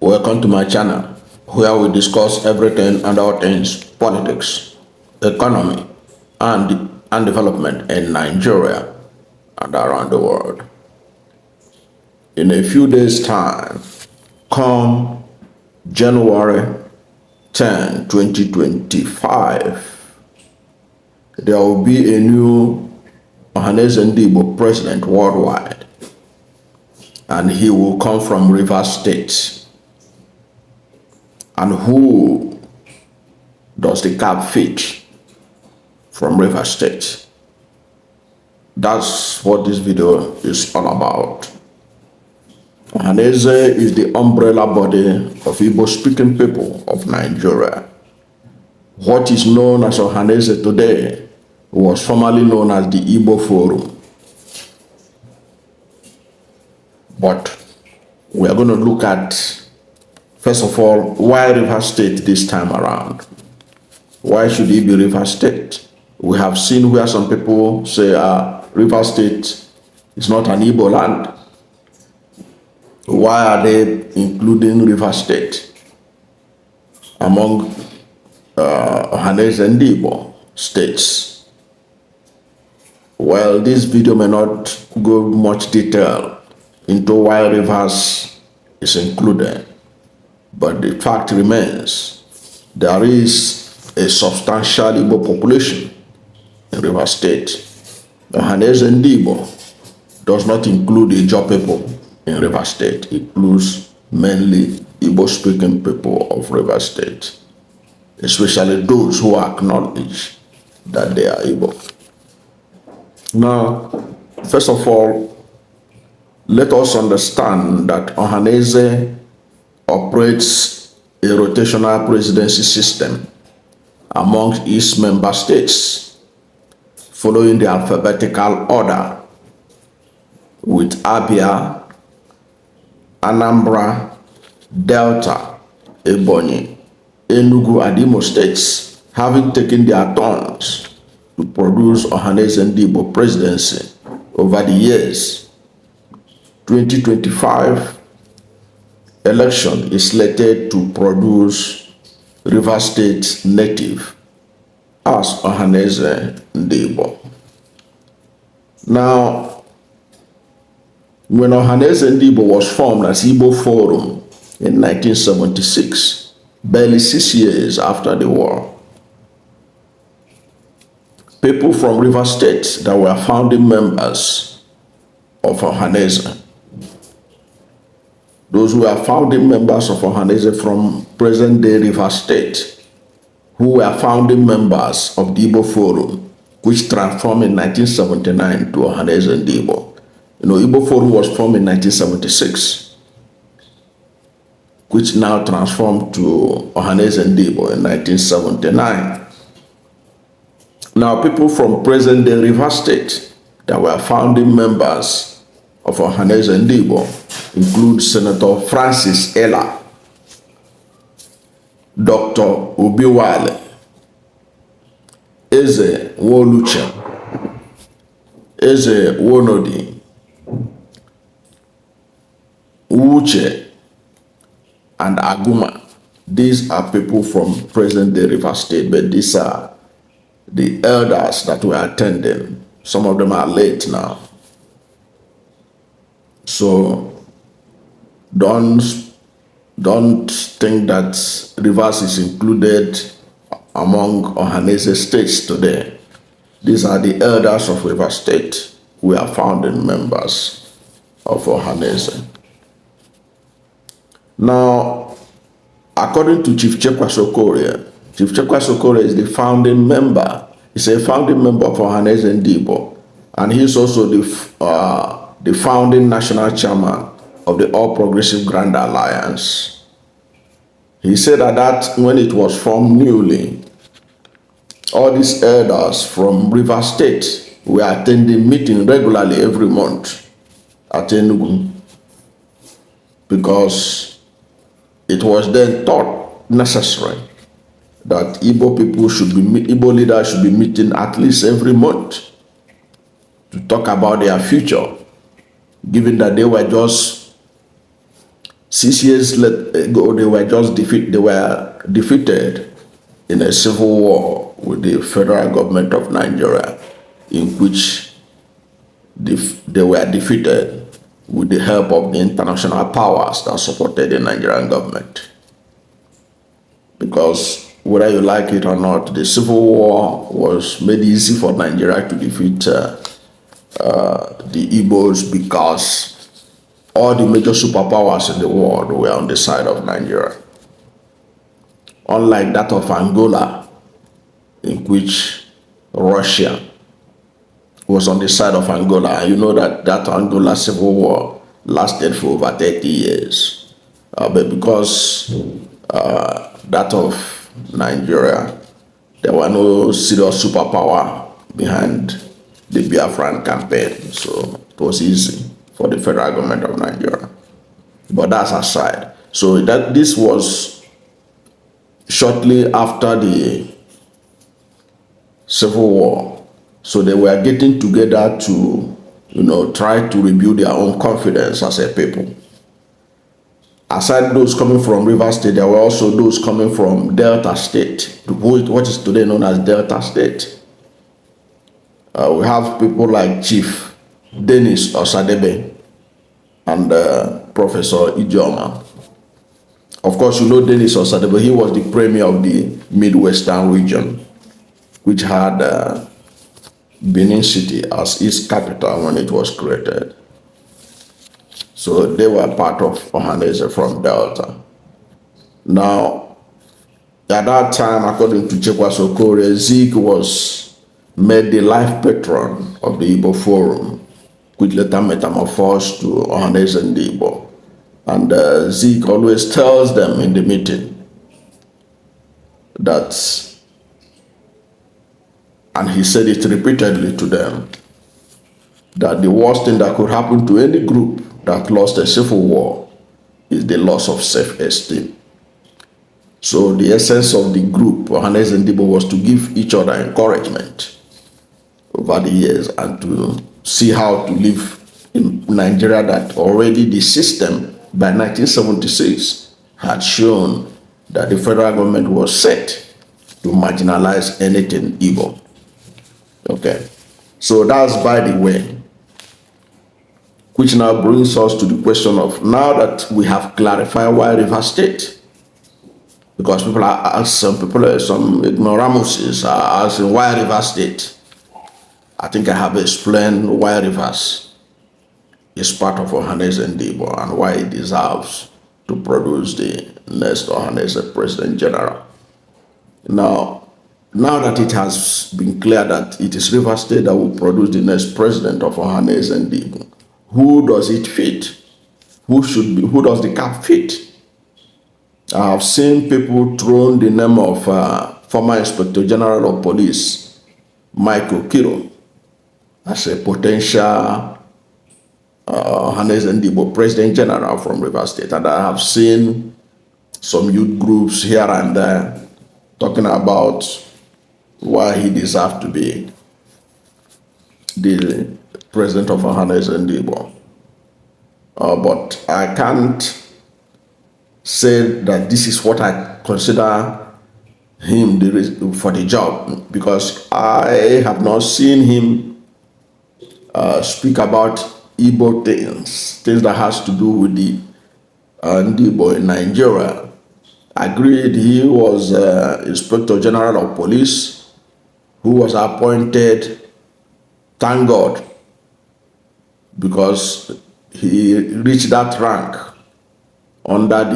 Welcome to my channel, where we discuss everything and all things politics, economy, and development in Nigeria and around the world. In a few days' time, come January 10, 2025, there will be a new Ohanaeze Ndigbo president worldwide, and he will come from Rivers State. And who does the cap fit from Rivers State? That's what this video is all about. Ohanaeze is the umbrella body of Igbo-speaking people of Nigeria. What is known as Ohanaeze today was formerly known as the Igbo Forum. But we are going to look at, first of all, why Rivers State this time around? Why should it be Rivers State? We have seen where some people say Rivers State is not an Igbo land. Why are they including Rivers State among Ohanaeze Ndigbo states? Well, this video may not go much detail into why Rivers is included, but the fact remains there is a substantial Igbo population in Rivers State. Ohanaeze Ndigbo does not include Ijaw people in Rivers State. It includes mainly Igbo-speaking people of Rivers State, especially those who acknowledge that they are Igbo. Now, first of all, let us understand that Ohanaeze operates a rotational presidency system amongst its member states, following the alphabetical order, with Abia, Anambra, Delta, Ebonyi, Enugu, and Imo states having taken their turns to produce Ohanaeze Ndigbo presidency over the years. 2025 election is slated to produce Rivers State native as Ohanaeze Ndigbo. Now, when Ohanaeze Ndigbo was formed as Igbo Forum in 1976, barely 6 years after the war, people from Rivers State that were founding members of Ohanaeze, those who are founding members of Ohanaeze from present-day Rivers State, who were founding members of the Igbo Forum, which transformed in 1979 to Ohanaeze Ndigbo. You know, Igbo Forum was formed in 1976, which now transformed to Ohanaeze Ndigbo in 1979. Now, people from present-day Rivers State that were founding members of Ohanaeze Ndigbo include Senator Francis Ella, Dr. Obiwale, Eze Woluche, Eze Wonodi, Uche, and Aguma. These are people from present-day Rivers State, but these are the elders that were attending. Some of them are late now. So don't think that Rivers is included among Ohanaeze states today. These are the elders of Rivers State who are founding members of Ohanaeze. Now, according to Chief Uchechukwu, Chief Uchechukwu is the founding member. He's a founding member of Ohanaeze Ndigbo, and he's also the founding national chairman of the All Progressive Grand Alliance. He said that when it was formed newly, all these elders from Rivers State were attending meetings regularly every month at Enugu, because it was then thought necessary that Igbo leaders should be meeting at least every month to talk about their future, given that they were just 6 years ago, they were defeated in a civil war with the federal government of Nigeria, in which they were defeated with the help of the international powers that supported the Nigerian government. Because whether you like it or not, the civil war was made easy for Nigeria to defeat the Igbos, because all the major superpowers in the world were on the side of Nigeria. Unlike that of Angola, in which Russia was on the side of Angola. You know that Angola civil war lasted for over 30 years. But because that of Nigeria, there were no serious superpower behind the Biafran campaign. So it was easy for the federal government of Nigeria. But that's aside. So this was shortly after the Civil War. So they were getting together to, try to rebuild their own confidence as a people. Aside those coming from River State, there were also those coming from Delta State, what is today known as Delta State. We have people like Chief Dennis Osadebe and Professor Ijoma. Of course, you know Dennis Osadebe. He was the premier of the Midwestern region, which had Benin City as its capital when it was created. So they were part of Ohanaeze from Delta. Now, at that time, according to Uchechukwu, Zeke was made the life patron of the Igbo Forum, which later metamorphosed to Ohanaeze Ndigbo. And Zeke always tells them in the meeting that, and he said it repeatedly to them, that the worst thing that could happen to any group that lost a civil war is the loss of self-esteem. So the essence of the group, Ohanaeze Ndigbo, was to give each other encouragement over the years and to see how to live in Nigeria, that already the system by 1976 had shown that the federal government was set to marginalize anything Igbo. Okay, so that's by the way, which now brings us to the question of, now that we have clarified why River State, because some ignoramuses are asking why River State. I think I have explained why Rivers is part of Ohanaeze Ndigbo and why it deserves to produce the next Ohanaeze President General. Now that it has been clear that it is River State that will produce the next president of Ohanaeze Ndigbo, who does it fit? Who does the cap fit? I have seen people thrown the name of former Inspector General of Police, Okiro, as a potential Ohanaeze Ndigbo President General from River State. And I have seen some youth groups here and there talking about why he deserved to be the president of Ohanaeze Ndigbo. But I can't say that this is what I consider him for the job, because I have not seen him speak about Igbo things that has to do with the Ndigbo in Nigeria. Agreed, he was Inspector General of Police, who was appointed, thank God, because he reached that rank under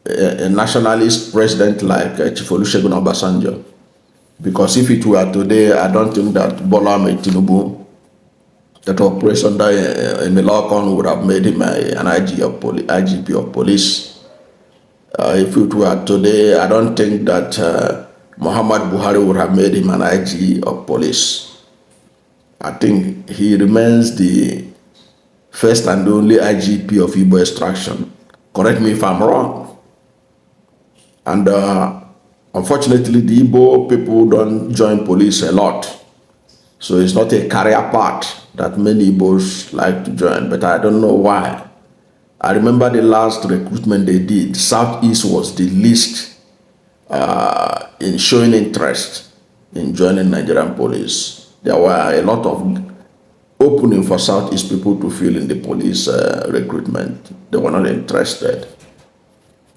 a nationalist president like Chief Olusegun Obasanjo. Because if it were today, I don't think that Bola Ahmed Tinubu, that operates under a Milokon, would have made him an IGP of police. If it were today, I don't think that Muhammad Buhari would have made him an IG of police. I think he remains the first and only IGP of Igbo extraction. Correct me if I'm wrong. And unfortunately, the Igbo people don't join police a lot. So it's not a career path that many Igbos like to join, but I don't know why. I remember the last recruitment they did, Southeast was the least in showing interest in joining Nigerian police. There were a lot of opening for Southeast people to fill in the police recruitment. They were not interested.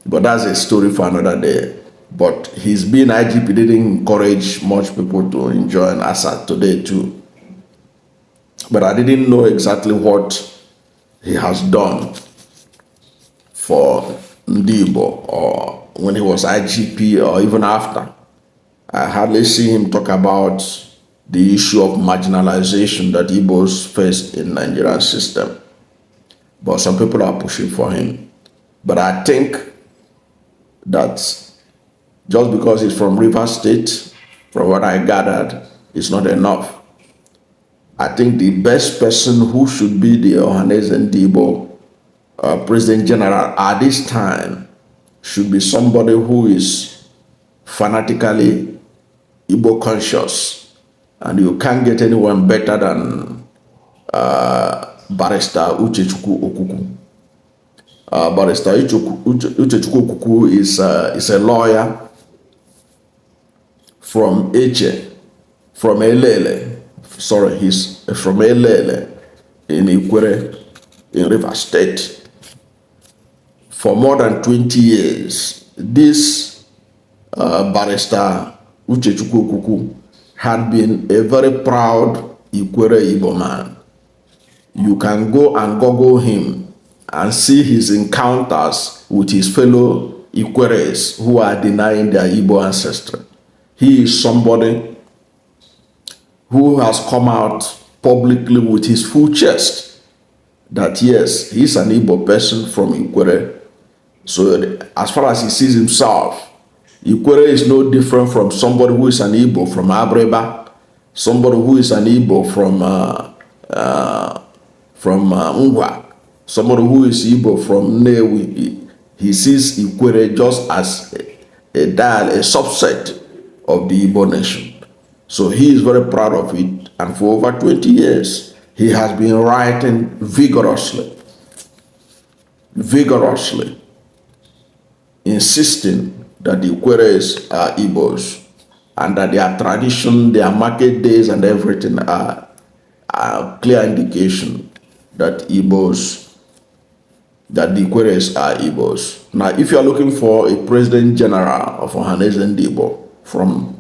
But that's a story for another day. But his being IGP didn't encourage much people to join as at today too. But I didn't know exactly what he has done for Ndigbo, or when he was IGP, or even after. I hardly see him talk about the issue of marginalization that Igbos face in Nigerian system. But some people are pushing for him. But I think that just because he's from Rivers State, from what I gathered, it's not enough. I think the best person who should be the Ohanaeze Ndigbo President General at this time should be somebody who is fanatically Igbo conscious, and you can't get anyone better than Barrister Uchechukwu. Barrister Uchechukwu is a lawyer from from Elele. Sorry, he's from Elele in Ikwere in Rivers State. For more than 20 years, this Barrister Uchechukwu had been a very proud Ikwere Igbo man. You can go and Google him and see his encounters with his fellow Ikweres who are denying their Igbo ancestry. He is somebody who has come out publicly with his full chest that yes, he's an Igbo person from Ikwere. So as far as he sees himself, Ikwere is no different from somebody who is an Igbo from Abreba, somebody who is an Igbo from Ngwa, somebody who is Igbo from Newi. He sees Ikwere just as a subset of the Igbo nation. So he is very proud of it, and for over 20 years, he has been writing vigorously, insisting that the Ikweres are Igbos, and that their tradition, their market days, and everything are clear indication that the Ikweres are Igbos. Now, if you are looking for a President General of Ohanaeze Ndigbo from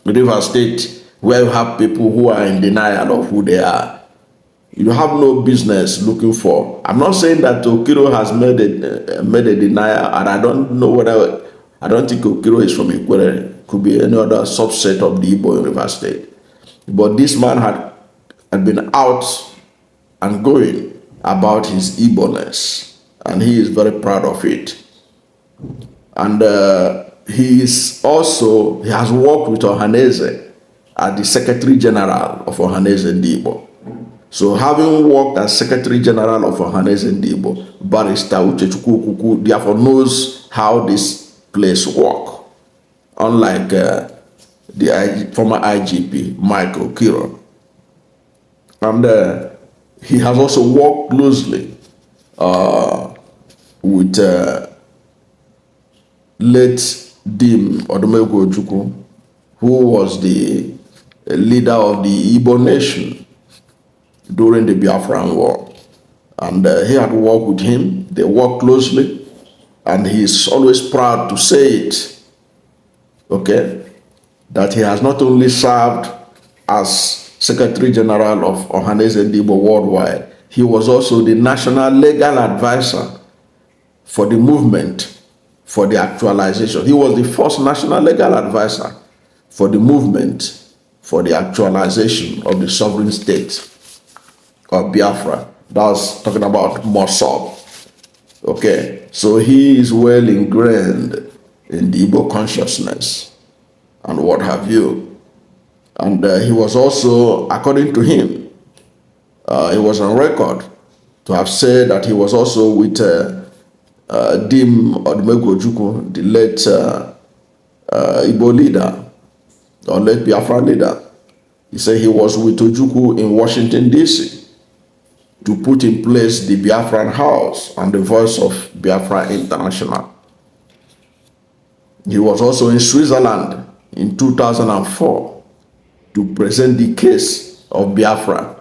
Rivers State, where you have people who are in denial of who they are, you have no business looking for. I'm not saying that Okiro has made a denial, and I don't know whether, I don't think Okiro is from Ikwere. Could be any other subset of the Igbo in Rivers State. But this man had been out and going about his Igbo-ness, and he is very proud of it. And he has worked with Ohanaeze as the Secretary General of Ohanaeze Ndigbo. So having worked as Secretary General of Ohanaeze Ndigbo, Barrister Uchechukwu therefore knows how this place works, unlike the former IGP, Michael Okiro. And he has also worked closely with late Dim Uchechukwu, who was the leader of the Igbo nation during the Biafran War. And he had worked with him. They worked closely, and he is always proud to say it, okay, that he has not only served as Secretary General of Ohanaeze Ndigbo Worldwide, he was also the national legal advisor for the movement for the actualization. He was the first national legal advisor for the movement for the actualization of the sovereign state of Biafra. That's talking about Mossad. Okay, so he is well ingrained in the Igbo consciousness and what have you. And he was also, according to him, he was on record to have said that he was also with Dim Uchechukwu, the late Igbo leader, or late Biafra leader. He said he was with Ojukwu in Washington, D.C. to put in place the Biafran House and the Voice of Biafra International. He was also in Switzerland in 2004 to present the case of Biafra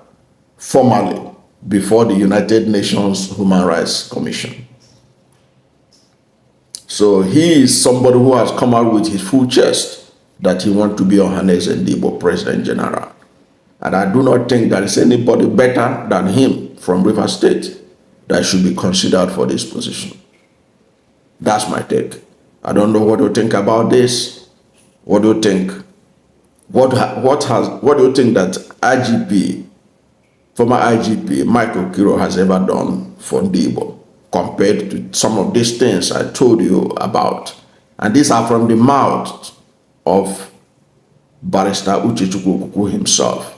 formally before the United Nations Human Rights Commission. So he is somebody who has come out with his full chest that he wants to be Ohanaeze Ndigbo President General. And I do not think there is anybody better than him from Rivers State that should be considered for this position. That's my take. I don't know what you think about this. What do you think? What do you think that IGP, former IGP Michael Okiro has ever done for Ndigbo compared to some of these things I told you about? And these are from the mouth of Barrister Uchechukwu himself.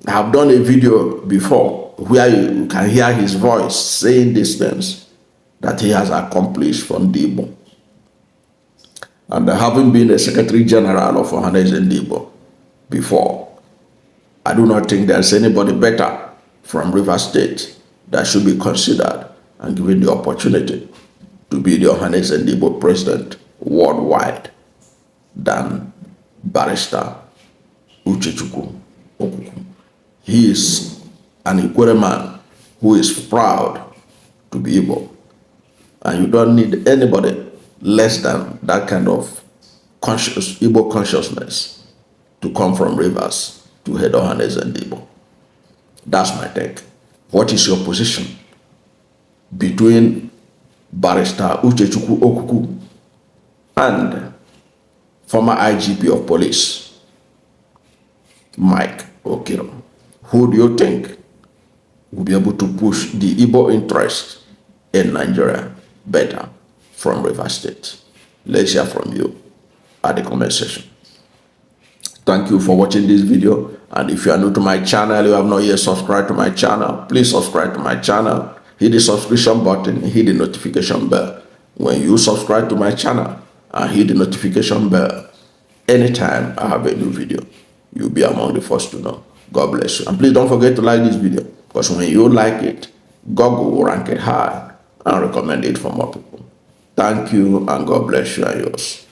I have done a video before where you can hear his voice saying these things that he has accomplished from Ndigbo. And having been a Secretary General of Ohanaeze Ndigbo before, I do not think there's anybody better from Rivers State that should be considered and given the opportunity to be the Ohanaeze Ndigbo President worldwide than Barrister Uchechukwu. He is an Igbo man who is proud to be Igbo. And you don't need anybody less than that kind of Igbo consciousness to come from Rivers to head Ohanaeze Ndigbo. That's my take. What is your position between Barrister Uchechukwu and former IGP of Police, Mike Okiro? Who do you think will be able to push the Igbo interest in Nigeria better from Rivers State? Let's hear from you at the comment section. Thank you for watching this video. And if you are new to my channel, you have not yet subscribed to my channel, please subscribe to my channel. Hit the subscription button, hit the notification bell. When you subscribe to my channel and hit the notification bell, anytime I have a new video, you'll be among the first to know. God bless you. And please don't forget to like this video, because when you like it, Google will rank it high and recommend it for more people. Thank you, and God bless you and yours.